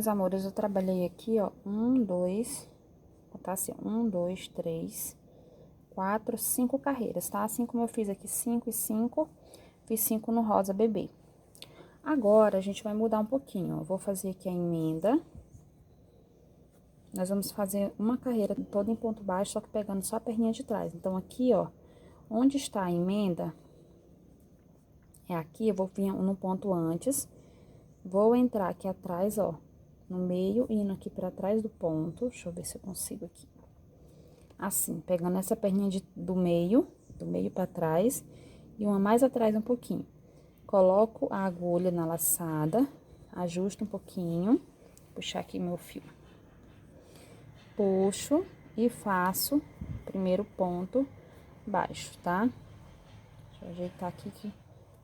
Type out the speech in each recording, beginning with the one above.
meus amores, eu trabalhei aqui, ó, tá assim, 4, 5 carreiras, tá? Assim como eu fiz aqui 5 e 5, fiz 5 no rosa bebê. Agora, a gente vai mudar um pouquinho, ó. Eu vou fazer aqui a emenda. Nós vamos fazer uma carreira toda em ponto baixo, só que pegando só a perninha de trás. Então, aqui, ó, onde está a emenda, é aqui, eu vou vir no ponto antes, vou entrar aqui atrás, ó, no meio, indo aqui pra trás do ponto. Deixa eu ver se eu consigo aqui. Assim, pegando essa perninha do meio pra trás, e uma mais atrás um pouquinho. Coloco a agulha na laçada, ajusto um pouquinho, puxar aqui meu fio. Puxo e faço o primeiro ponto baixo, tá? Deixa eu ajeitar aqui que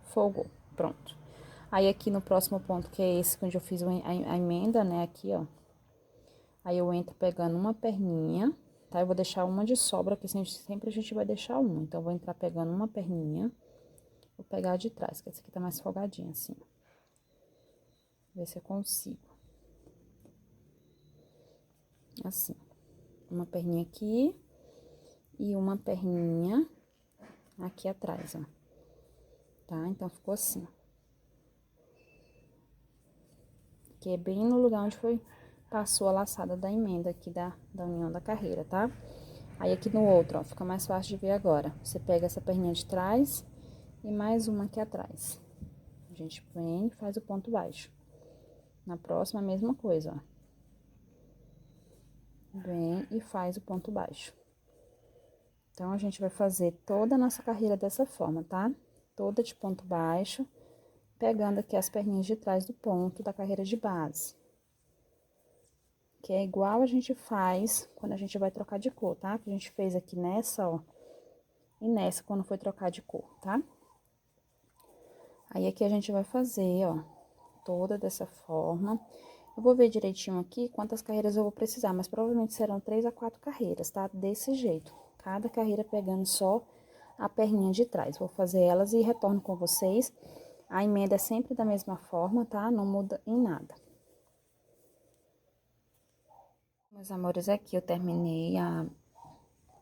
folgou, pronto. Aí, aqui no próximo ponto, que é esse, onde eu fiz a emenda, né, aqui, ó. Aí, eu entro pegando uma perninha, tá? Eu vou deixar uma de sobra, porque sempre a gente vai deixar uma. Então, eu vou entrar pegando uma perninha, vou pegar a de trás, que essa aqui tá mais folgadinha, assim. Ver se eu consigo. Assim. Uma perninha aqui e uma perninha aqui atrás, ó. Tá? Então, ficou assim. Que é bem no lugar onde passou a laçada da emenda aqui da união da carreira, tá? Aí, aqui no outro, ó, fica mais fácil de ver agora. Você pega essa perninha de trás e mais uma aqui atrás. A gente vem e faz o ponto baixo. Na próxima, a mesma coisa, ó. Vem e faz o ponto baixo. Então, a gente vai fazer toda a nossa carreira dessa forma, tá? Toda de ponto baixo, pegando aqui as perninhas de trás do ponto da carreira de base. Que é igual a gente faz quando a gente vai trocar de cor, tá? Que a gente fez aqui nessa, ó, e nessa quando foi trocar de cor, tá? Aí, aqui a gente vai fazer, ó, toda dessa forma. Eu vou ver direitinho aqui quantas carreiras eu vou precisar, mas provavelmente serão 3 a 4 carreiras, tá? Desse jeito. Cada carreira pegando só a perninha de trás. Vou fazer elas e retorno com vocês. A emenda é sempre da mesma forma, tá? Não muda em nada. Meus amores, aqui eu terminei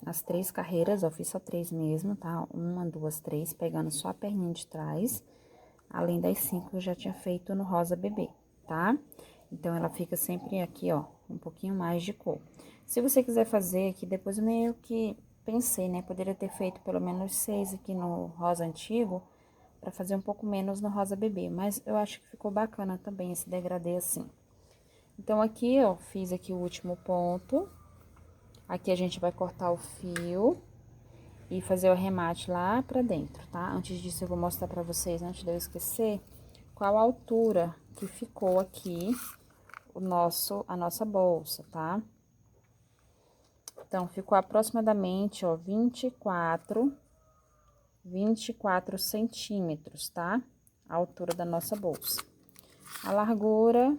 as 3 carreiras, eu fiz só 3 mesmo, tá? 1, 2, 3, pegando só a perninha de trás, além das 5 que eu já tinha feito no rosa bebê, tá? Então, ela fica sempre aqui, ó, um pouquinho mais de cor. Se você quiser fazer aqui, depois eu meio que pensei, né? Poderia ter feito pelo menos 6 aqui no rosa antigo, pra fazer um pouco menos no rosa bebê, mas eu acho que ficou bacana também esse degradê assim. Então, aqui, ó, fiz aqui o último ponto. Aqui a gente vai cortar o fio e fazer o arremate lá pra dentro, tá? Antes disso, eu vou mostrar pra vocês, antes de eu esquecer, qual a altura que ficou aqui a nossa bolsa, tá? Então, ficou aproximadamente, ó, 24 centímetros, tá? A altura da nossa bolsa. A largura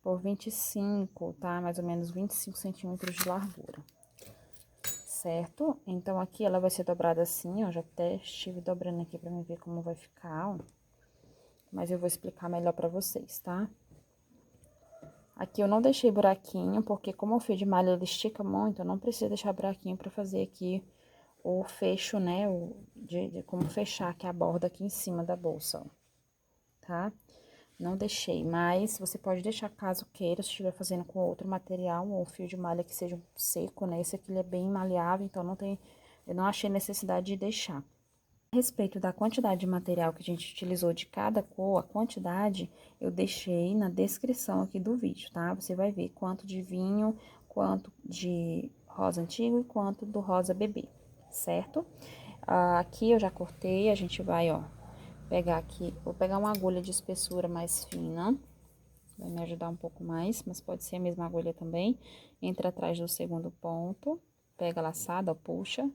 por 25, tá? Mais ou menos 25 centímetros de largura. Certo? Então, aqui ela vai ser dobrada assim, ó. Já até estive dobrando aqui pra mim ver como vai ficar, ó. Mas eu vou explicar melhor pra vocês, tá? Aqui eu não deixei buraquinho, porque como o fio de malha ele estica muito, eu não preciso deixar buraquinho pra fazer aqui o fecho, né? De como fechar aqui a borda aqui em cima da bolsa, ó. Tá? Não deixei, mas você pode deixar caso queira, se estiver fazendo com outro material, ou fio de malha que seja seco, né? Esse aqui ele é bem maleável, então eu não achei necessidade de deixar. A respeito da quantidade de material que a gente utilizou de cada cor, a quantidade eu deixei na descrição aqui do vídeo, tá? Você vai ver quanto de vinho, quanto de rosa antigo e quanto do rosa bebê, certo? Aqui eu já cortei, a gente vai, ó, pegar aqui, vou pegar uma agulha de espessura mais fina, vai me ajudar um pouco mais, mas pode ser a mesma agulha também. Entra atrás do segundo ponto, pega a laçada, ó, puxa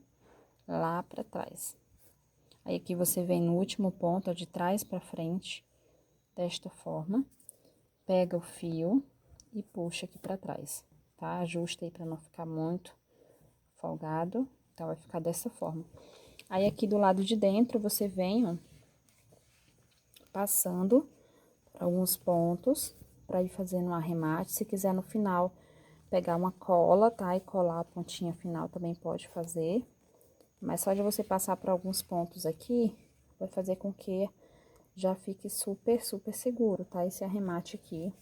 lá pra trás. Aí, aqui você vem no último ponto, ó, de trás pra frente, desta forma, pega o fio e puxa aqui pra trás, tá? Ajusta aí pra não ficar muito folgado, então, vai ficar dessa forma. Aí, aqui do lado de dentro, você vem, ó, passando por alguns pontos, pra ir fazendo um arremate. Se quiser no final pegar uma cola, tá? E colar a pontinha final também pode fazer. Mas só de você passar por alguns pontos aqui, vai fazer com que já fique super, super seguro, tá? Esse arremate aqui,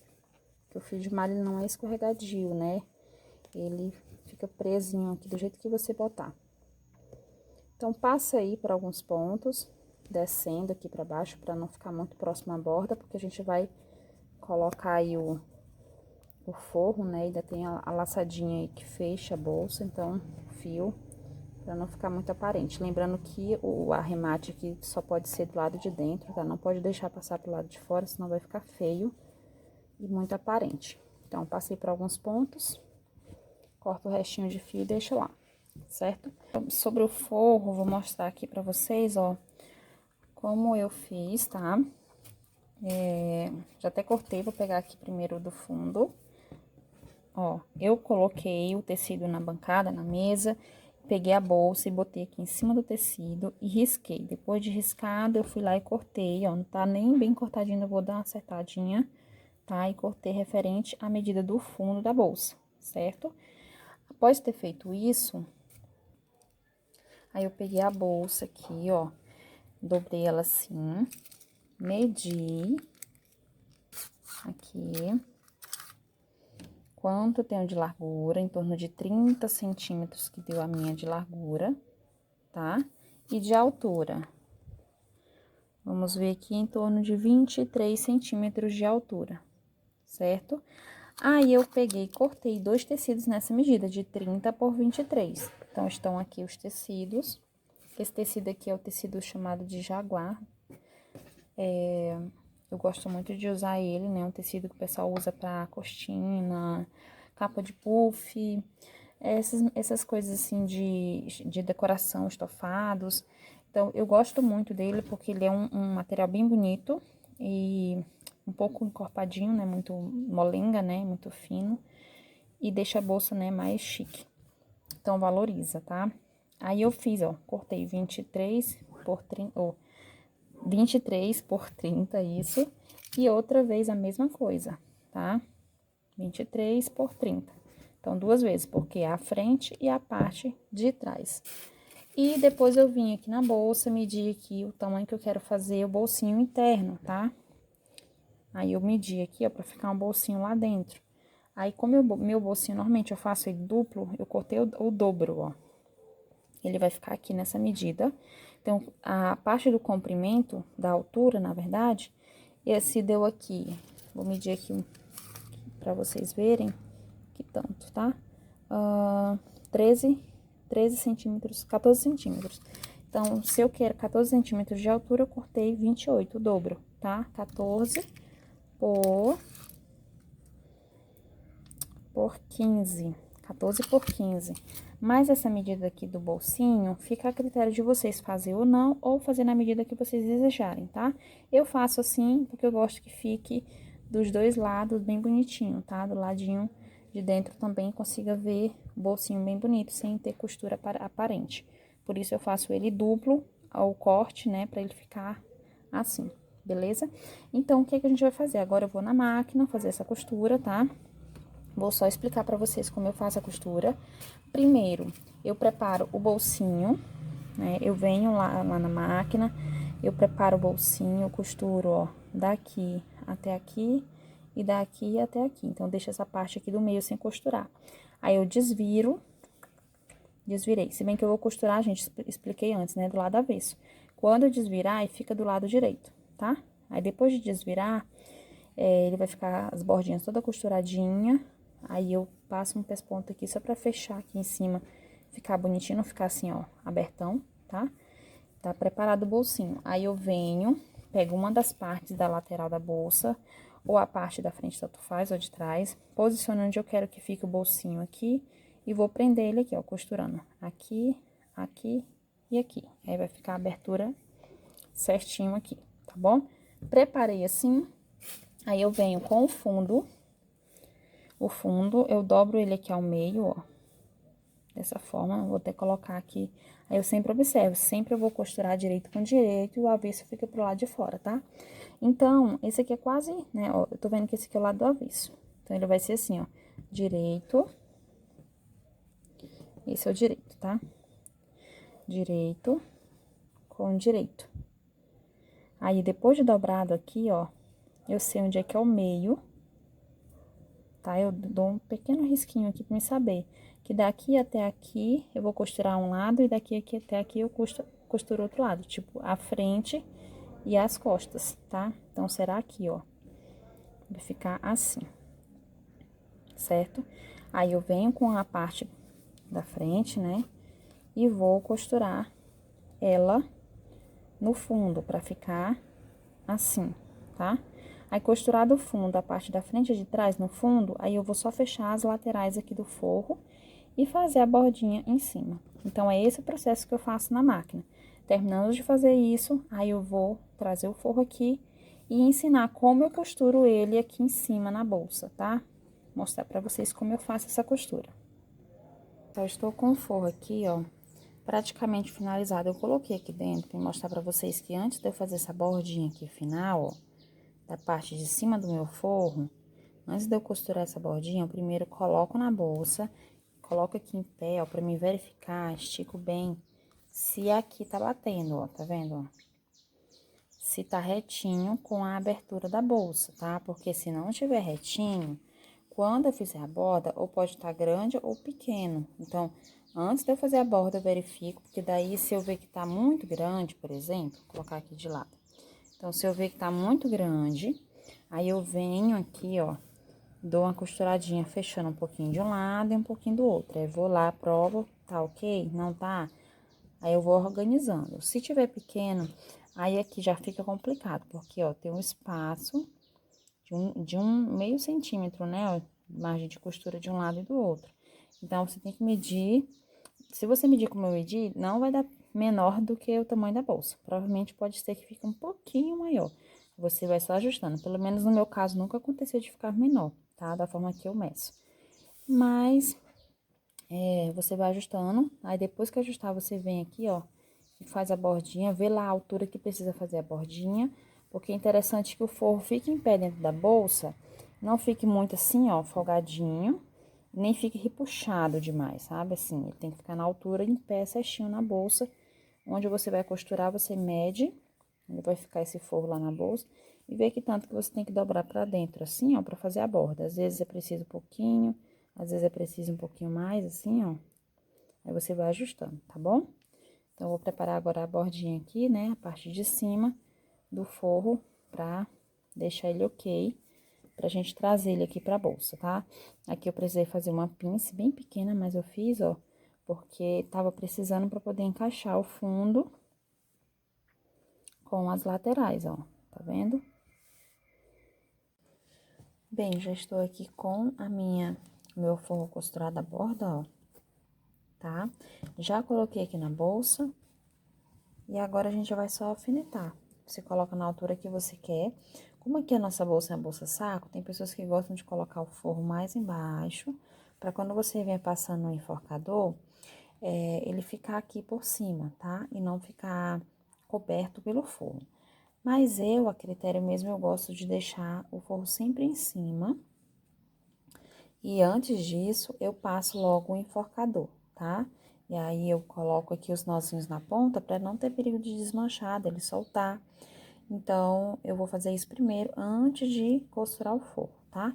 que o fio de malha ele não é escorregadio, né? Ele fica presinho aqui do jeito que você botar. Então, passa aí por alguns pontos, descendo aqui pra baixo, pra não ficar muito próximo à borda, porque a gente vai colocar aí o forro, né? Ainda tem a laçadinha aí que fecha a bolsa, então, o fio, pra não ficar muito aparente. Lembrando que o arremate aqui só pode ser do lado de dentro, tá? Não pode deixar passar pro lado de fora, senão vai ficar feio e muito aparente. Então, passei por alguns pontos, corto o restinho de fio e deixo lá, certo? Sobre o forro, vou mostrar aqui pra vocês, ó, como eu fiz, tá? Já até cortei, vou pegar aqui primeiro do fundo. Ó, eu coloquei o tecido na bancada, na mesa, peguei a bolsa e botei aqui em cima do tecido e risquei. Depois de riscado, eu fui lá e cortei, ó, não tá nem bem cortadinho, eu vou dar uma acertadinha, tá? E cortei referente à medida do fundo da bolsa, certo? Após ter feito isso, aí eu peguei a bolsa aqui, ó, dobrei ela assim, medi aqui quanto tenho de largura, em torno de 30 centímetros que deu a minha de largura, tá? E de altura, vamos ver aqui em torno de 23 centímetros de altura, certo? Aí, eu peguei e cortei 2 tecidos nessa medida, de 30 por 23. Então, estão aqui os tecidos. Esse tecido aqui é o tecido chamado de jaguar. Eu gosto muito de usar ele, né? Um tecido que o pessoal usa pra costina, capa de puff, essas coisas assim de decoração, estofados. Então, eu gosto muito dele porque ele é um material bem bonito e um pouco encorpadinho, né? Muito molenga, né? Muito fino. E deixa a bolsa, né, mais chique. Então, valoriza, tá? Aí, eu fiz, ó, cortei 23 por 30, ó, 23 por 30, isso. E outra vez a mesma coisa, tá? 23 por 30. Então, 2 vezes, porque é a frente e a parte de trás. E depois eu vim aqui na bolsa, medi aqui o tamanho que eu quero fazer o bolsinho interno, tá? Aí, eu medi aqui, ó, pra ficar um bolsinho lá dentro. Aí, como meu bolsinho, normalmente eu faço ele duplo, eu cortei o dobro, ó. Ele vai ficar aqui nessa medida. Então, a parte do comprimento, da altura, na verdade, esse deu aqui, vou medir aqui pra vocês verem que tanto, tá? 13 centímetros, 14 centímetros. Então, se eu quero 14 centímetros de altura, eu cortei 28, o dobro, tá? 14 por 15. 14 por 15. Mas essa medida aqui do bolsinho, fica a critério de vocês fazer ou não, ou fazer na medida que vocês desejarem, tá? Eu faço assim, porque eu gosto que fique dos dois lados bem bonitinho, tá? Do ladinho de dentro também consiga ver o bolsinho bem bonito, sem ter costura aparente. Por isso, eu faço ele duplo ao corte, né? Pra ele ficar assim, beleza? Então, o que que a gente vai fazer? Agora, eu vou na máquina fazer essa costura, tá? Vou só explicar pra vocês como eu faço a costura. Primeiro, eu preparo o bolsinho, né? Eu venho lá na máquina, eu preparo o bolsinho, costuro, ó, daqui até aqui e daqui até aqui. Então, eu deixo essa parte aqui do meio sem costurar. Aí, eu desvirei. Se bem que eu vou costurar, gente, expliquei antes, né? Do lado avesso. Quando eu desvirar, aí fica do lado direito, tá? Aí, depois de desvirar, ele vai ficar as bordinhas toda costuradinha. Aí, eu passo um pesponto aqui só pra fechar aqui em cima, ficar bonitinho, não ficar assim, ó, abertão, tá? Tá preparado o bolsinho. Aí, eu venho, pego uma das partes da lateral da bolsa, ou a parte da frente, tanto faz, ou de trás, posiciono onde eu quero que fique o bolsinho aqui, e vou prender ele aqui, ó, costurando aqui, aqui e aqui. Aí, vai ficar a abertura certinho aqui, tá bom? Preparei assim, aí eu venho com o fundo, eu dobro ele aqui ao meio, ó, dessa forma, vou até colocar aqui. Aí eu sempre observo, sempre eu vou costurar direito com direito e o avesso fica pro lado de fora, tá? Então, esse aqui é quase, né, ó, eu tô vendo que esse aqui é o lado do avesso. Então, ele vai ser assim, ó, direito. Esse é o direito, tá? Direito com direito. Aí, depois de dobrado aqui, ó, eu sei onde é que é o meio, tá? Eu dou um pequeno risquinho aqui pra me saber que daqui até aqui eu vou costurar um lado e daqui até aqui eu costuro outro lado, tipo, a frente e as costas, tá? Então, será aqui, ó, vai ficar assim, certo? Aí, eu venho com a parte da frente, né? E vou costurar ela no fundo, pra ficar assim, tá? Aí, costurar do fundo, a parte da frente e de trás no fundo, aí eu vou só fechar as laterais aqui do forro e fazer a bordinha em cima. Então, é esse o processo que eu faço na máquina. Terminando de fazer isso, aí eu vou trazer o forro aqui e ensinar como eu costuro ele aqui em cima na bolsa, tá? Mostrar pra vocês como eu faço essa costura. Então, eu estou com o forro aqui, ó, praticamente finalizado. Eu coloquei aqui dentro pra mostrar pra vocês que antes de eu fazer essa bordinha aqui final, ó, da parte de cima do meu forro, antes de eu costurar essa bordinha, eu primeiro coloco na bolsa, coloco aqui em pé, ó, pra me verificar, estico bem, se aqui tá batendo, ó, tá vendo, ó? Se tá retinho com a abertura da bolsa, tá? Porque se não tiver retinho, quando eu fizer a borda, ou pode estar grande ou pequeno. Então, antes de eu fazer a borda, eu verifico, porque daí se eu ver que tá muito grande, por exemplo, vou colocar aqui de lado. Então, se eu ver que tá muito grande, aí eu venho aqui, ó, dou uma costuradinha fechando um pouquinho de um lado e um pouquinho do outro. Aí, vou lá, provo, tá ok? Não tá? Aí, eu vou organizando. Se tiver pequeno, aí aqui já fica complicado, porque, ó, tem um espaço de um meio centímetro, né, ó, margem de costura de um lado e do outro. Então, você tem que medir. Se você medir como eu medi, não vai dar menor do que o tamanho da bolsa. Provavelmente pode ser que fique um pouquinho maior. Você vai só ajustando. Pelo menos no meu caso, nunca aconteceu de ficar menor, tá? Da forma que eu meço. Mas, você vai ajustando. Aí, depois que ajustar, você vem aqui, ó, e faz a bordinha. Vê lá a altura que precisa fazer a bordinha. Porque é interessante que o forro fique em pé dentro da bolsa. Não fique muito assim, ó, folgadinho. Nem fique repuxado demais, sabe? Assim, ele tem que ficar na altura, em pé, certinho na bolsa. Onde você vai costurar, você mede, onde vai ficar esse forro lá na bolsa. E vê que tanto que você tem que dobrar pra dentro, assim, ó, pra fazer a borda. Às vezes é preciso um pouquinho, às vezes é preciso um pouquinho mais, assim, ó. Aí você vai ajustando, tá bom? Então, eu vou preparar agora a bordinha aqui, né? A parte de cima do forro pra deixar ele ok, pra gente trazer ele aqui pra bolsa, tá? Aqui eu precisei fazer uma pince bem pequena, mas eu fiz, ó, porque tava precisando pra poder encaixar o fundo com as laterais, ó, tá vendo? Bem, já estou aqui com meu forro costurado à borda, ó, tá? Já coloquei aqui na bolsa e agora a gente vai só alfinetar. Você coloca na altura que você quer. Como aqui a nossa bolsa é a bolsa saco, tem pessoas que gostam de colocar o forro mais embaixo, pra quando você vier passando no enforcador, ele ficar aqui por cima, tá? E não ficar coberto pelo forro. Mas eu, a critério mesmo, eu gosto de deixar o forro sempre em cima. E antes disso, eu passo logo o enforcador, tá? E aí, eu coloco aqui os nozinhos na ponta pra não ter perigo de desmanchar, dele soltar. Então, eu vou fazer isso primeiro, antes de costurar o forro, tá?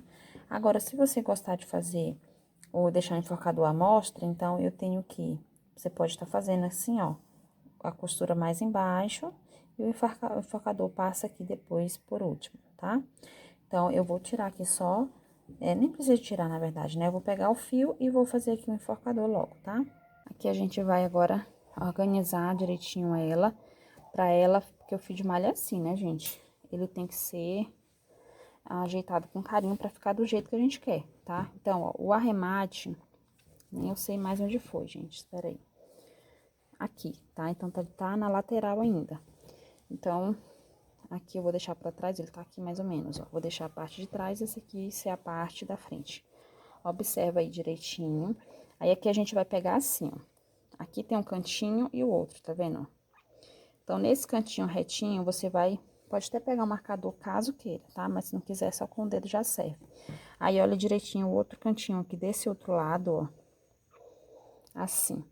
Agora, se você gostar de fazer ou deixar o enforcador à mostra, então, eu tenho que... Você pode estar fazendo assim, ó, a costura mais embaixo e o enforcador passa aqui depois por último, tá? Então, eu vou tirar aqui só, nem precisa tirar, na verdade, né? Eu vou pegar o fio e vou fazer aqui o enforcador logo, tá? Aqui a gente vai agora organizar direitinho ela, porque o fio de malha é assim, né, gente? Ele tem que ser ajeitado com carinho pra ficar do jeito que a gente quer, tá? Então, ó, o arremate, nem eu sei mais onde foi, gente, espera aí. Aqui, tá? Então, tá na lateral ainda. Então, aqui eu vou deixar pra trás, ele tá aqui mais ou menos, ó. Vou deixar a parte de trás, esse aqui ser a parte da frente. Observa aí direitinho. Aí, aqui a gente vai pegar assim, ó. Aqui tem um cantinho e o outro, tá vendo? Então, nesse cantinho retinho, você vai... Pode até pegar o marcador, caso queira, tá? Mas se não quiser, só com o dedo já serve. Aí, olha direitinho o outro cantinho aqui desse outro lado, ó. Assim.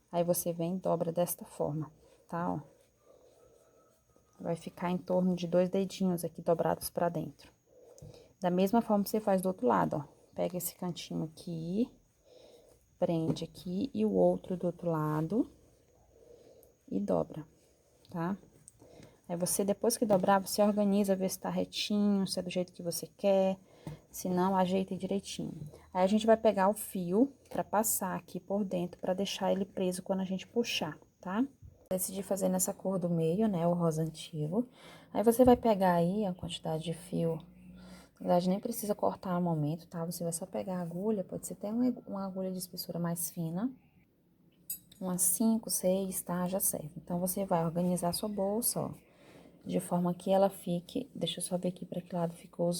Aí, você vem e dobra desta forma, tá? Ó. Vai ficar em torno de 2 dedinhos aqui dobrados pra dentro. Da mesma forma que você faz do outro lado, ó. Pega esse cantinho aqui, prende aqui e o outro do outro lado e dobra, tá? Aí, você, depois que dobrar, você organiza, vê se tá retinho, se é do jeito que você quer, se não, ajeita direitinho. Aí, a gente vai pegar o fio pra passar aqui por dentro, pra deixar ele preso quando a gente puxar, tá? Decidi fazer nessa cor do meio, né, o rosa antigo. Aí, você vai pegar aí a quantidade de fio. Na verdade, nem precisa cortar no momento, tá? Você vai só pegar a agulha, pode ser até uma agulha de espessura mais fina. Umas 5, 6, tá? Já serve. Então, você vai organizar a sua bolsa, ó. De forma que ela fique... Deixa eu só ver aqui pra que lado ficou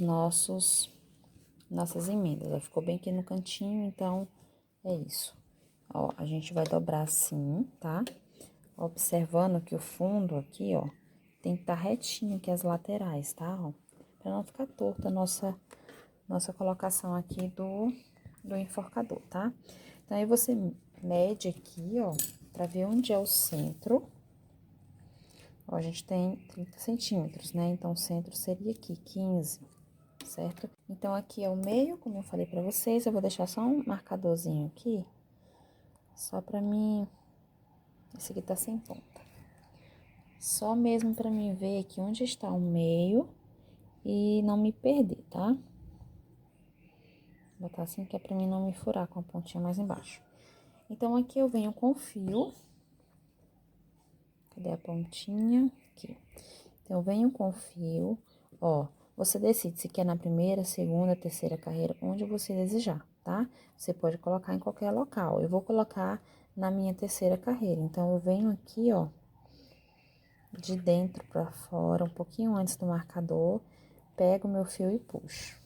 nossas emendas. Ó, ficou bem aqui no cantinho, então, é isso. Ó, a gente vai dobrar assim, tá? Observando que o fundo aqui, ó, tem que estar retinho aqui as laterais, tá? Ó, pra não ficar torta a nossa colocação aqui do enforcador, tá? Então, aí você mede aqui, ó, pra ver onde é o centro. Ó, a gente tem 30 centímetros, né? Então, o centro seria aqui, 15, certo? Então, aqui é o meio, como eu falei pra vocês, eu vou deixar só um marcadorzinho aqui, só pra mim... Esse aqui tá sem ponta. Só mesmo pra mim ver aqui onde está o meio e não me perder, tá? Vou botar assim que é pra mim não me furar com a pontinha mais embaixo. Então, aqui eu venho com o fio. Cadê a pontinha? Aqui. Então, eu venho com o fio, ó. Você decide se quer na primeira, segunda, terceira carreira, onde você desejar, tá? Você pode colocar em qualquer local. Eu vou colocar na minha terceira carreira. Então, eu venho aqui, ó, de dentro pra fora, um pouquinho antes do marcador, pego o meu fio e puxo.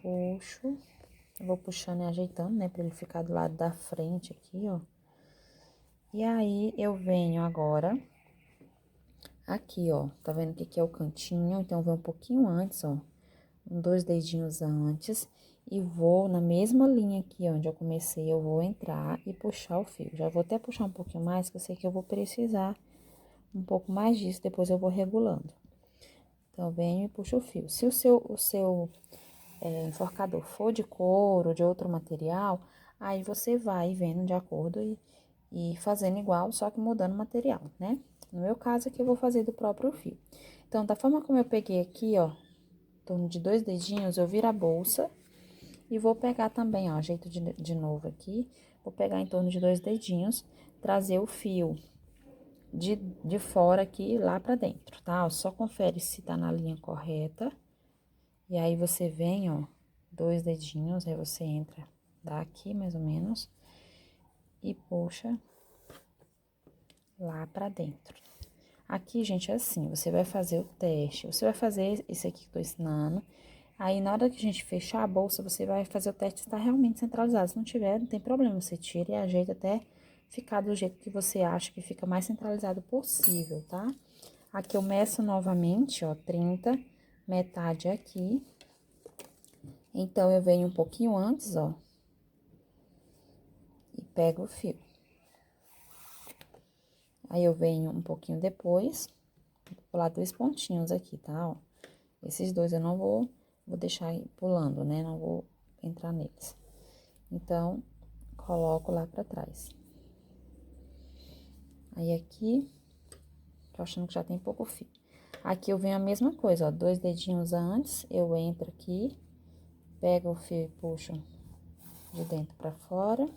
Puxo, eu vou puxando e ajeitando, né, pra ele ficar do lado da frente aqui, ó. E aí, eu venho agora, aqui, ó, tá vendo que aqui é o cantinho? Então, eu venho um pouquinho antes, ó, 2 dedinhos antes, e vou na mesma linha aqui, onde eu comecei, eu vou entrar e puxar o fio. Já vou até puxar um pouquinho mais, que eu sei que eu vou precisar um pouco mais disso, depois eu vou regulando. Então, eu venho e puxo o fio. Se o seu enforcador for de couro, de outro material, aí você vai vendo de acordo e fazendo igual, só que mudando o material, né? No meu caso, aqui eu vou fazer do próprio fio. Então, da forma como eu peguei aqui, ó, em torno de 2 dedinhos, eu viro a bolsa e vou pegar também, ó, ajeito de novo aqui, vou pegar em torno de 2 dedinhos, trazer o fio de fora aqui lá pra dentro, tá? Ó, só confere se tá na linha correta. E aí, você vem, ó, 2 dedinhos, aí você entra daqui, mais ou menos, e puxa lá pra dentro. Aqui, gente, é assim, você vai fazer o teste, você vai fazer isso aqui que eu tô ensinando, aí, na hora que a gente fechar a bolsa, você vai fazer o teste se tá realmente centralizado. Se não tiver, não tem problema, você tira e ajeita até ficar do jeito que você acha que fica mais centralizado possível, tá? Aqui eu meço novamente, ó, 30, metade aqui. Então, eu venho um pouquinho antes, ó, e pego o fio. Aí, eu venho um pouquinho depois, vou pular 2 pontinhos aqui, tá, ó. Esses 2 eu não vou deixar aí pulando, né, não vou entrar neles. Então, coloco lá pra trás. Aí, aqui, tô achando que já tem pouco fio. Aqui, eu venho a mesma coisa, ó, 2 dedinhos antes, eu entro aqui, pego o fio e puxo de dentro pra fora.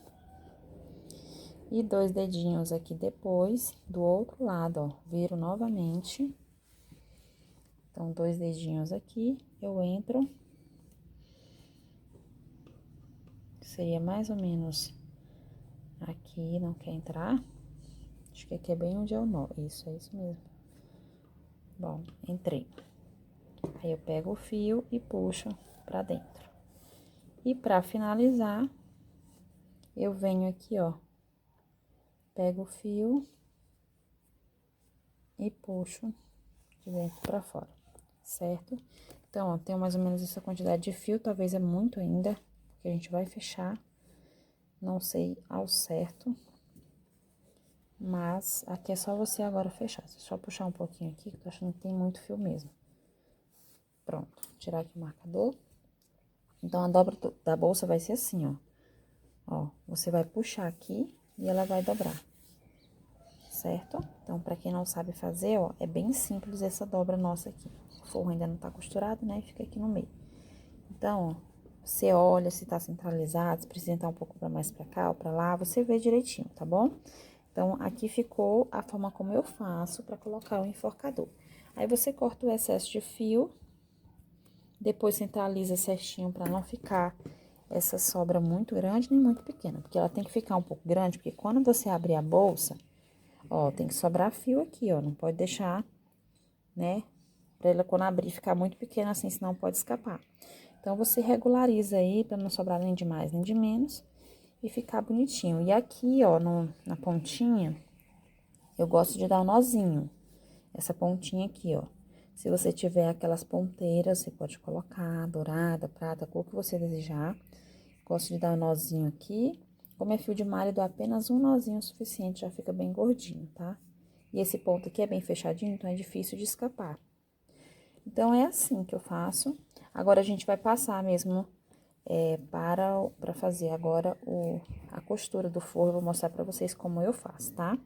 E 2 dedinhos aqui depois, do outro lado, ó, viro novamente. Então, 2 dedinhos aqui, eu entro. Seria mais ou menos aqui, não quer entrar? Acho que aqui é bem onde é o nó. Isso, é isso mesmo. Bom, entrei. Aí, eu pego o fio e puxo pra dentro. E pra finalizar, eu venho aqui, ó, pego o fio e puxo de dentro pra fora, certo? Então, ó, tenho mais ou menos essa quantidade de fio, talvez é muito ainda, porque a gente vai fechar, não sei ao certo. Mas, aqui é só você agora fechar, só puxar um pouquinho aqui, que eu tô achando que tem muito fio mesmo. Pronto, tirar aqui o marcador. Então, a dobra da bolsa vai ser assim, ó. Ó, você vai puxar aqui e ela vai dobrar, certo? Então, pra quem não sabe fazer, ó, é bem simples essa dobra nossa aqui. O forro ainda não tá costurado, né? Fica aqui no meio. Então, ó, você olha se tá centralizado, se precisa entrar um pouco pra mais pra cá ou pra lá, você vê direitinho, tá bom? Então, aqui ficou a forma como eu faço pra colocar o enforcador. Aí, você corta o excesso de fio, depois centraliza certinho pra não ficar essa sobra muito grande nem muito pequena, porque ela tem que ficar um pouco grande, porque quando você abrir a bolsa, ó, tem que sobrar fio aqui, ó, não pode deixar, né, pra ela quando abrir ficar muito pequena assim, senão pode escapar. Então, você regulariza aí pra não sobrar nem de mais nem de menos e ficar bonitinho. E aqui, ó, na pontinha, eu gosto de dar um nozinho, essa pontinha aqui, ó. Se você tiver aquelas ponteiras, você pode colocar dourada, prata, a cor que você desejar. Gosto de dar um nozinho aqui. Como é fio de malha, eu dou apenas um nozinho suficiente, já fica bem gordinho, tá? E esse ponto aqui é bem fechadinho, então é difícil de escapar. Então, é assim que eu faço. Agora, a gente vai passar mesmo para fazer agora a costura do forro. Eu vou mostrar pra vocês como eu faço, tá?